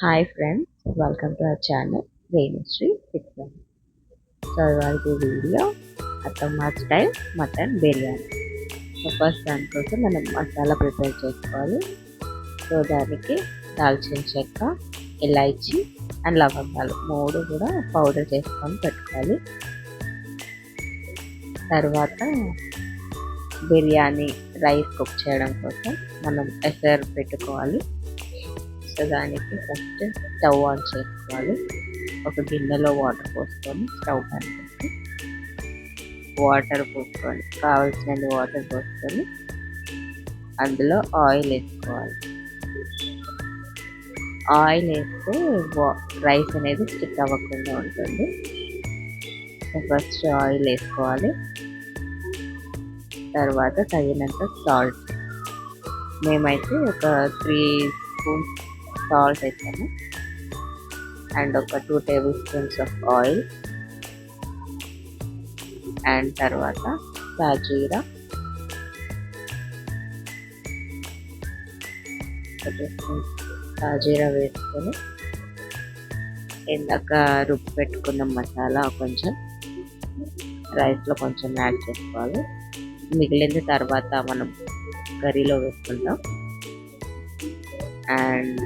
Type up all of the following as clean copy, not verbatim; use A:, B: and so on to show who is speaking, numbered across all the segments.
A: Hi friends, welcome to our channel Rainistry Kitchen. So ఇవాళ video అత్తమ్మ style mutton biryani. So first దానికోసం మనం masala prepare చేసుకోవాలి. సో దానికి దాల్చిన చెక్క, ఇలాచి అండ్ లవంగాలు మూడు కూడా పౌడర్ చేసుకొని పెట్టుకోవాలి. తర్వాత బిర్యానీ రైస్ కుక్ చేయడం కోసం మనం ఎసరు పెట్టుకోవాలి. సో దానికి ఫస్ట్ స్టవ్ ఆన్ చేసుకోవాలి. ఒక గిన్నెలో వాటర్ పోసుకొని స్టవ్ పైన పెట్టి వాటర్ పోసుకొని కావాల్సిన వాటర్ పోసుకొని అందులో ఆయిల్ వేసుకోవాలి. ఆయిల్ వేస్తే రైస్ అనేది స్టిక్ అవ్వకుండా ఉంటుంది. ఫస్ట్ ఆయిల్ వేసుకోవాలి. తర్వాత తగినంత సాల్ట్, మేమైతే ఒక 3 స్పూన్స్ సాల్ట్ వేసాము అండ్ ఒక 2 table spoons of oil and తర్వాత సాజీరా, సాజీరా వేసుకొని ఇందాక రుబ్బు పెట్టుకున్న మసాలా కొంచెం రైస్లో కొంచెం యాడ్ చేసుకోవాలి. మిగిలింది తర్వాత మనం కర్రీలో వేసుకుంటాం. అండ్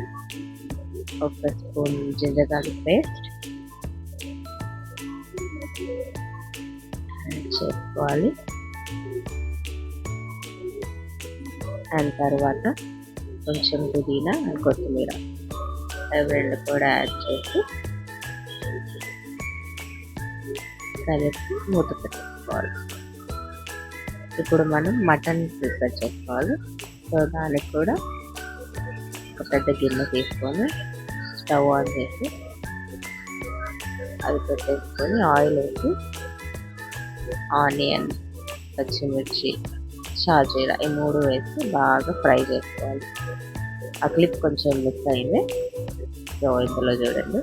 A: ఒక స్పూన్ జింజర్ గార్లిక్ పేస్ట్ చేసుకోవాలి. అండ్ తర్వాత కొంచెం పుదీనా అండ్ కొత్తిమీర అవి రెండు కూడా యాడ్ చేసి కలిపి మూత పెట్టుకోవాలి. ఇప్పుడు మనం మటన్ ప్రిపేర్ చేసుకోవాలి. సో దానికి కూడా ఒక పెద్ద గిన్నె తీసుకొని స్టవ్ ఆన్ చేసి అది పెట్టేసుకొని ఆయిల్ వేసి ఆనియన్, పచ్చిమిర్చి, షాజీరా ఈ మూడు వేసి బాగా ఫ్రై చేసుకోవాలి. ఆ క్లిప్ కొంచెం మిస్ అయింది. సో ఇందులో చూడండి,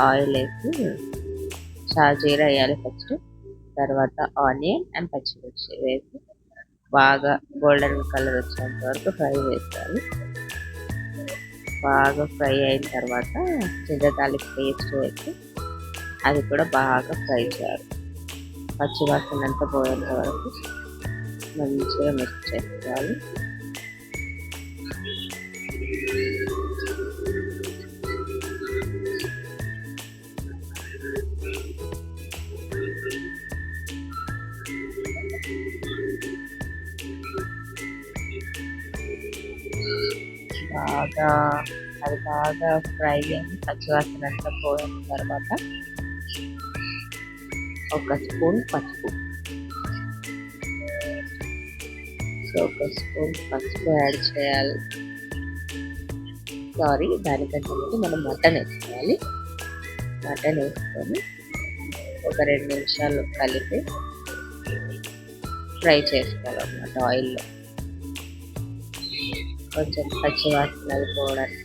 A: ఆయిల్ వేసి షాజీరా వేయాలి ఫస్ట్, తర్వాత ఆనియన్ అండ్ పచ్చిమిర్చి వేసి బాగా గోల్డెన్ కలర్ వచ్చేంత వరకు ఫ్రై చేసుకోవాలి. బాగా ఫ్రై అయిన తర్వాత జింజర్ గార్లిక్ పేస్ట్ వేసి అది కూడా బాగా ఫ్రై చేయాలి. పచ్చివాసన అంతా పోయేంత వరకు మంచిగా మిక్స్ చేసుకోవాలి. అది బాగా ఫ్రై అయ్యి పచ్చివాసన అంతా పోయిన తర్వాత ఒక స్పూన్ పసుపు, సో ఒక స్పూన్ పసుపు యాడ్ చేయాలి. దానికంటే ముందు మనం మటన్ వేసుకోవాలి. మటన్ వేసుకొని ఒక 2 నిమిషాలు కలిపి ఫ్రై చేసుకోవాలన్నమాట ఆయిల్లో. కొంచెం పచ్చివాసన పోవడానికి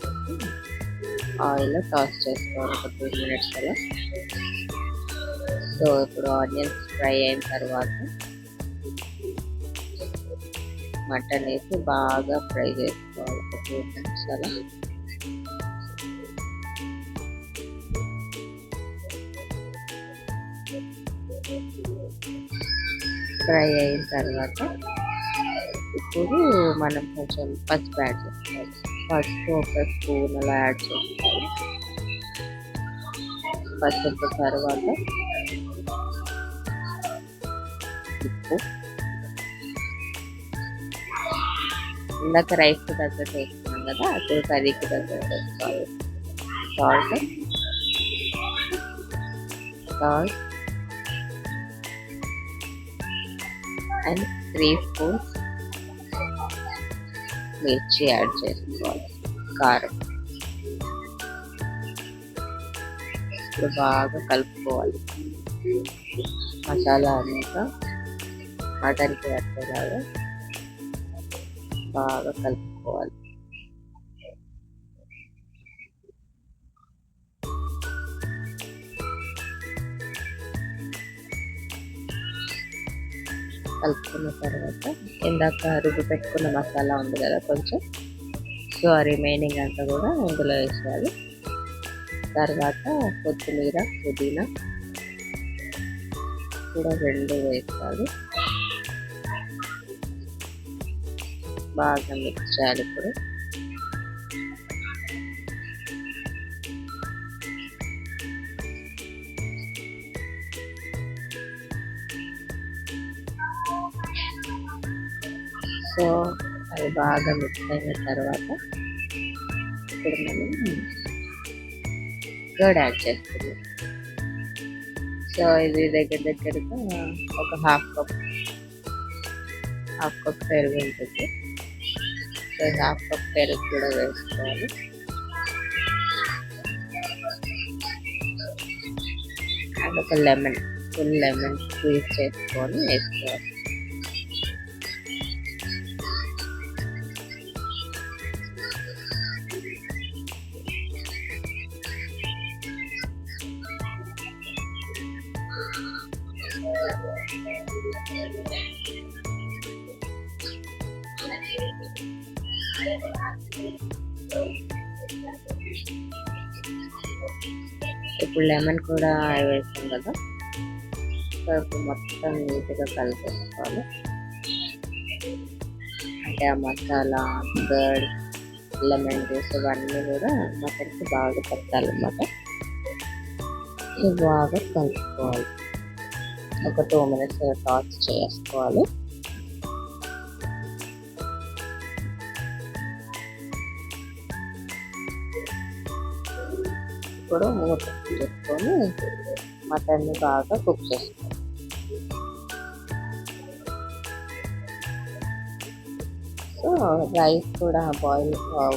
A: ఆయిల్లో టాస్ చేసుకోవాలి ఒక 2 మినిట్స్ అలా. సో ఇప్పుడు ఆనియన్స్ ఫ్రై అయిన తర్వాత మటన్ వేసి బాగా ఫ్రై చేసుకోవాలి ఒక 2 మినిట్స్ అలా. ఫ్రై అయిన తర్వాత ఇప్పుడు మనం కొంచెం పసుపు యాడ్ చేసుకోవాలి. పసుపు ఒక స్పూన్ అలా యాడ్ చేసుకోవాలి. పసుపు తర్వాత ఉప్పు, ఇందాక రైస్కి తగ్గట్టు వేసుకున్నాం కదా, అప్పుడు కర్రీకి తగ్గట్టు వేసుకోవాలి. సాల్ట్ అండ్ 3 స్పూన్స్ మిర్చి యాడ్ చేసుకోవాలి. కారం ఇప్పుడు బాగా కలుపుకోవాలి. మసాలా అంతా మటన్కి పట్టేలాగా బాగా కలుపుకోవాలి. కలుపుకున్న తర్వాత ఇందాక రుబ్బు పెట్టుకున్న మసాలా ఉంది కదా, కొంచెం సో ఆ రిమైనింగ్ అంతా కూడా ఇందులో వేసేయాలి. తర్వాత కొత్తిమీర, పుదీనా కూడా రెండు వేసుకోవాలి. బాగా మిక్స్ చేయాలి. ఇప్పుడు సో అది బాగా మిక్స్ అయిన తర్వాత ఇప్పుడు మనం కర్డ్ యాడ్ చేస్తున్నాం. సో ఇది దగ్గరగా ఒక హాఫ్ కప్ పెరుగు ఉంటుంది. సో హాఫ్ కప్ పెరుగు కూడా వేసుకోవాలి. అండ్ ఒక ఫుల్ లెమన్ స్క్వీజ్ చేసుకొని వేసుకోవాలి. ఇప్పుడు లెమన్ కూడా వేసాం కదా, సో ఇప్పుడు మొత్తం నీట్గా కలిపేసుకోవాలి. అంటే ఆ మసాలా, కర్డ్, లెమన్ జ్యూస్ ఇవన్నీ కూడా మటన్కి బాగా పట్టాలన్నమాట. ఇవి బాగా కలుపుకోవాలి. ఒక 2 minutes టాస్ చేసుకోవాలి. ఇప్పుడు మూత చేసుకొని మటన్ని బాగా కుక్ చేసుకోవాలి. సో రైస్ కూడా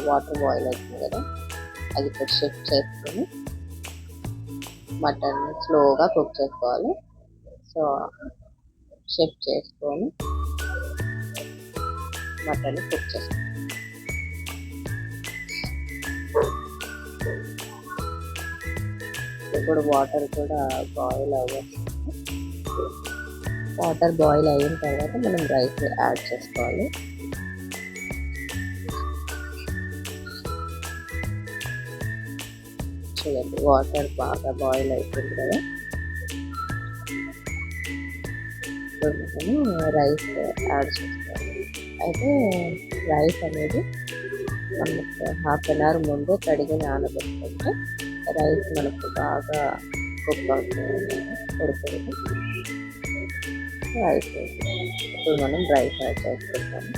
A: వాటర్ బాయిల్ అవుతుంది కదా, అది ఇప్పుడు షిఫ్ట్ చేసుకొని మటన్ స్లోగా కుక్ చేసుకోవాలి. సో షిఫ్ట్ చేసుకొని మటన్ కుక్ చేసుకోవాలి. ఇప్పుడు వాటర్ కూడా బాయిల్ అవ్వాలి. వాటర్ బాయిల్ అయిన తర్వాత మనం రైస్ యాడ్ చేసుకోవాలి. చూడండి, వాటర్ బాగా బాయిల్ అవుతుంది కదా, ఇప్పుడు మనం రైస్ యాడ్ చేసుకోవాలి. అయితే రైస్ అనేది మనకు హాఫ్ అన్ అవర్ ముందే కడిగి నానబెట్టుకుంటే రైస్ మనకు బాగా కుక్ అవుతుంది, ఉడుతుంది. రైస్ ఇప్పుడు మనం రైస్ యాడ్ చేసుకుంటాము.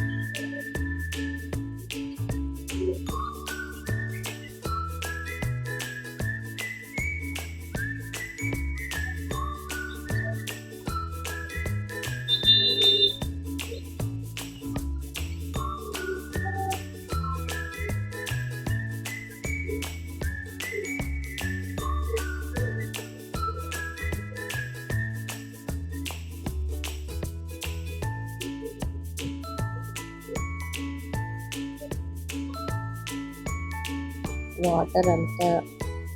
A: వాటర్ అంతా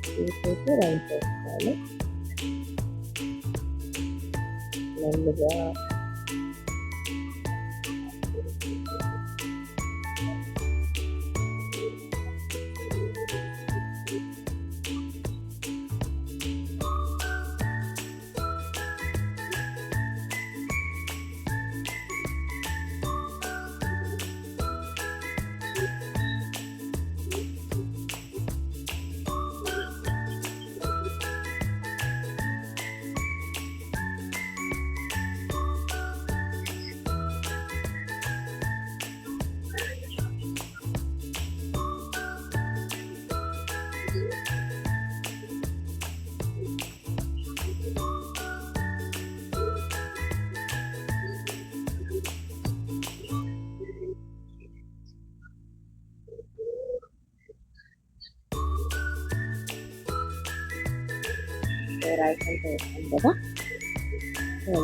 A: తీసేసి రైస్ వేసుకోవాలి. మెల్లిగా రైస్ అంతా వేస్తాం కదా,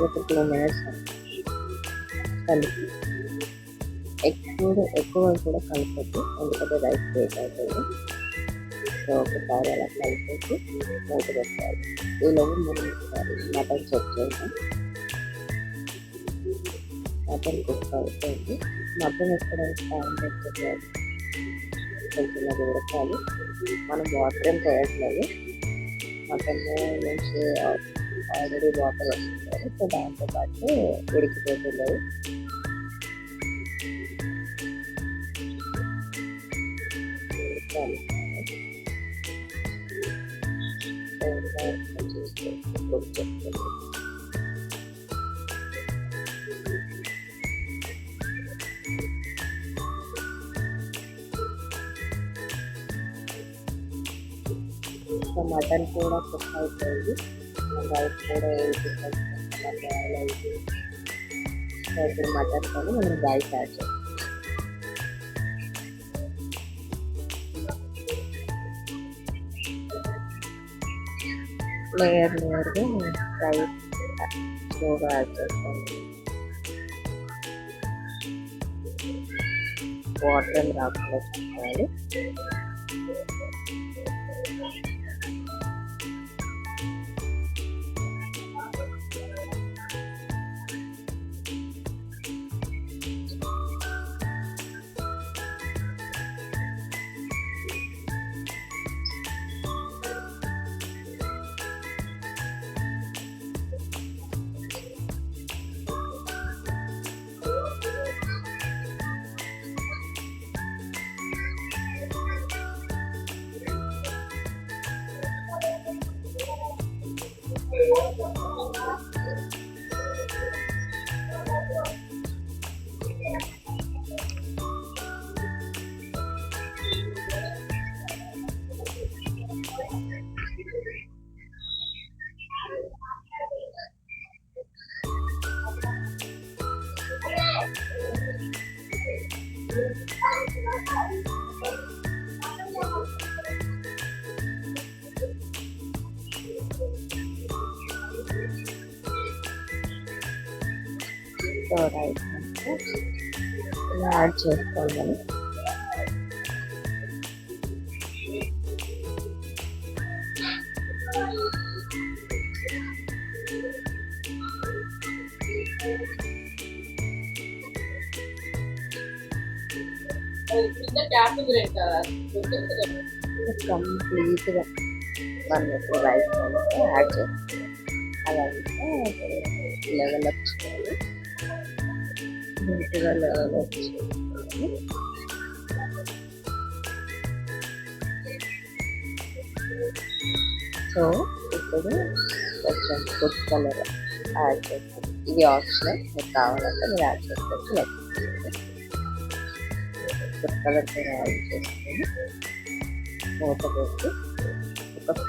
A: ఒక 2 minutes కలిపి ఎక్కువ కూడా కలపద్దు, ఎందుకంటే రైస్ బేక్ అవుతుంది. సో ఒకసారి అలా కలిపేసి మూత పెట్టాలి. ఈలోపు మనం ఒకసారి మటన్ చెక్ చేద్దాం. మటన్ కుక్ అవుతుంది. మటన్ ఎక్కడానికి టైం పెట్టాలి. చిన్నది ఉడకాలి. మనం వాటర్ ఏం పోయట్లేదు, మటన్ నుంచి ఆల్రెడీ వాటర్ వస్తుంది, సో దాంతో పాటు ఉడికిపోతుంది. ఉడకాలి సో మటన్ కూడా కుక్ అయిపోయింది, రైస్ కూడా బాయిల్ అయింది. సో ఇప్పుడు మటన్తో మనం రైస్ యాడ్ చేస్తాం. లేయర్గా రైస్ స్లోగా యాడ్ చేసుకోండి. వాటర్ ఏమి రాకుండా చూసుకోవాలి. సో రైస్ ఇలా యాడ్ చేసుకోవాలి. కంప్లీట్గా 1 లీటర్ రైస్ యాడ్ చేస్తాం. అదంతా లెవెల్ అప్ చేయాలి, నీట్గా లెవెల్ అప్ చేసుకోవాలి. సో ఇప్పుడు కొంచెం ఫుడ్ కలర్ యాడ్ చేస్తాం. ఇది ఆప్షనల్, మీకు కావాలంటే మీరు యాడ్ చేసుకోవచ్చు. లేకపోతే ఫుడ్ కలర్ కూడా యాడ్ చేసుకొని మూత పెట్టి ఒక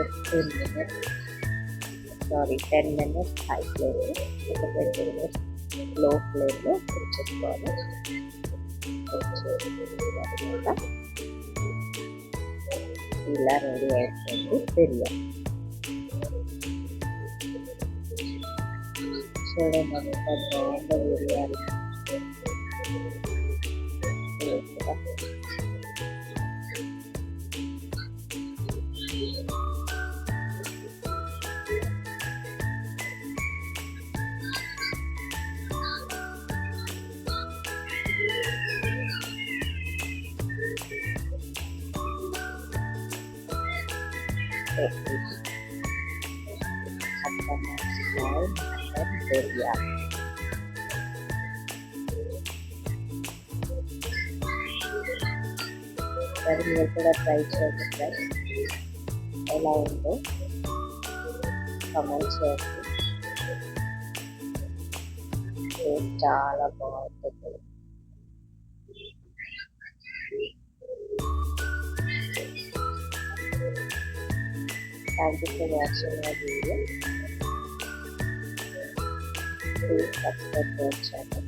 A: 10 minutes హై ఫ్లేమ్లో, ఒక 20 minutes లో ఫ్లేమ్లో కుక్ చేసుకోవాలి. ఇలా రెడీ అయిపోయింది బిర్యానీ. చూడండి ఎంత బాగుందో బిర్యానీ. బిర్యానీ సరే, మీరు కూడా ట్రై చేయండి ఫ్రెండ్స్. ఎలా ఉందో కామెంట్ చేయండి. చాలా బాగుంటుంది. Thank you for watching my video. Please subscribe to our channel.